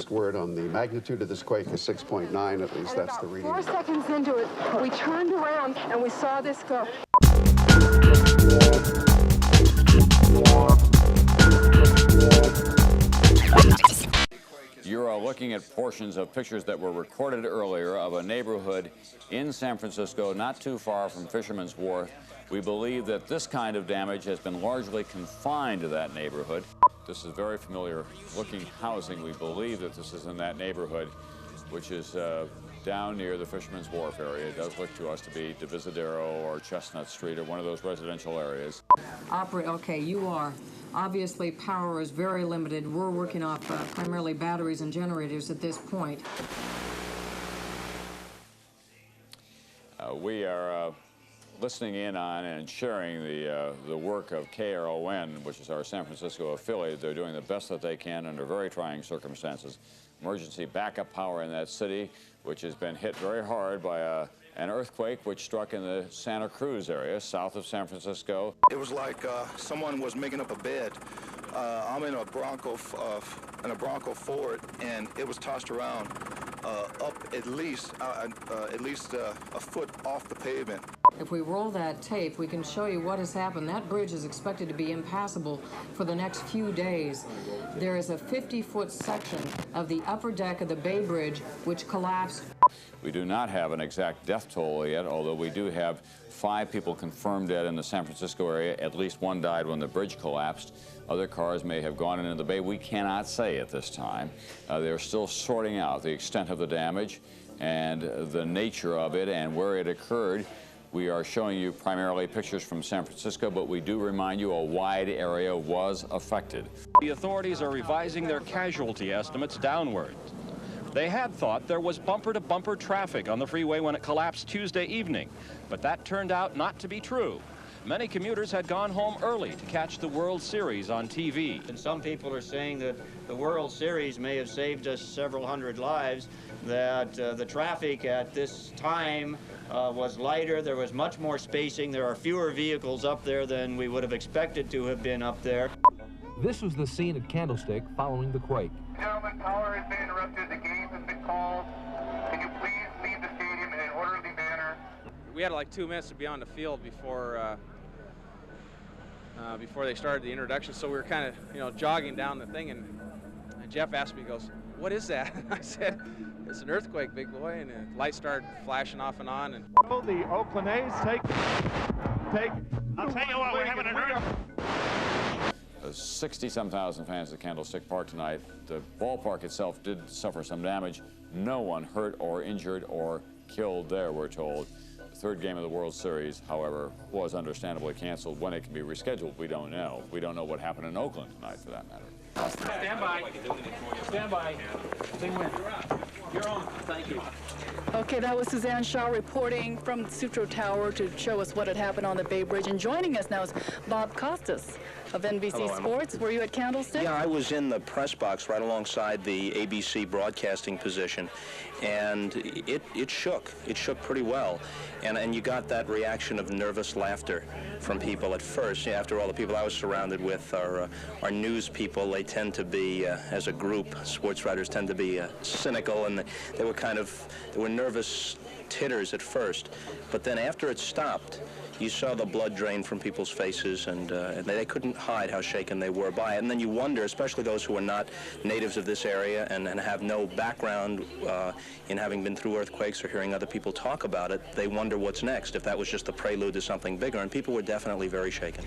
latest word on the magnitude of this quake is 6.9, at least that's the reading. 4 seconds into it, we turned around and we saw this go. You're looking at portions of pictures that were recorded earlier of a neighborhood in San Francisco, not too far from Fisherman's Wharf. We believe that this kind of damage has been largely confined to that neighborhood. This is very familiar looking housing. We believe that this is in that neighborhood, which is down near the Fisherman's Wharf area. It does look to us to be Divisadero or Chestnut Street or one of those residential areas. Okay, you are. Obviously, power is very limited. We're working off primarily batteries and generators at this point. We are listening in on and sharing the work of KRON, which is our San Francisco affiliate. They're doing the best that they can under very trying circumstances. Emergency backup power in that city, which has been hit very hard by an earthquake which struck in the Santa Cruz area, south of San Francisco. It was like someone was making up a bed. I'm in a Bronco Ford, and it was tossed around up at least a foot off the pavement. If we roll that tape, we can show you what has happened. That bridge is expected to be impassable for the next few days. There is a 50-foot section of the upper deck of the Bay Bridge which collapsed. We do not have an exact death toll yet, although we do have 5 people confirmed dead in the San Francisco area. At least 1 died when the bridge collapsed. Other cars may have gone into the bay. We cannot say at this time. They're still sorting out the extent of the damage and the nature of it and where it occurred. We are showing you primarily pictures from San Francisco, but we do remind you a wide area was affected. The authorities are revising their casualty estimates downward. They had thought there was bumper-to-bumper traffic on the freeway when it collapsed Tuesday evening, but that turned out not to be true. Many commuters had gone home early to catch the World Series on TV. And some people are saying that the World Series may have saved us several hundred lives, that the traffic at this time was lighter, there was much more spacing, there are fewer vehicles up there than we would have expected to have been up there. This was the scene at Candlestick following the quake. Gentlemen, power has been interrupted, the game has been called. Can you please leave the stadium in an orderly manner? We had like 2 minutes to be on the field before they started the introduction, so we were kind of, jogging down the thing, and Jeff asked me, he goes, "What is that?" I said, "It's an earthquake, big boy," and the lights started flashing off and on. And the Oakland A's take. I'll tell you what, we're having an earthquake. 60-some thousand fans at Candlestick Park tonight. The ballpark itself did suffer some damage. No one hurt or injured or killed there, we're told. The 3rd game of the World Series, however, was understandably canceled. When it can be rescheduled, we don't know. We don't know what happened in Oakland tonight, for that matter. Stand by. Stand by. Thing win. You're on. Thank you. Okay, that was Suzanne Shaw reporting from the Sutro Tower to show us what had happened on the Bay Bridge. And joining us now is Bob Costas of NBC Hello, Sports. Were you at Candlestick? Yeah, I was in the press box right alongside the ABC broadcasting position, and it shook. It shook pretty well. And you got that reaction of nervous laughter from people at first. After all, the people I was surrounded with are news people. They tend to be, as a group, sports writers tend to be cynical, and they were nervous titters at first. But then after it stopped, you saw the blood drain from people's faces, and they couldn't hide how shaken they were by it. And then you wonder, especially those who are not natives of this area and have no background in having been through earthquakes or hearing other people talk about it, they wonder what's next, if that was just a prelude to something bigger. And people were definitely very shaken.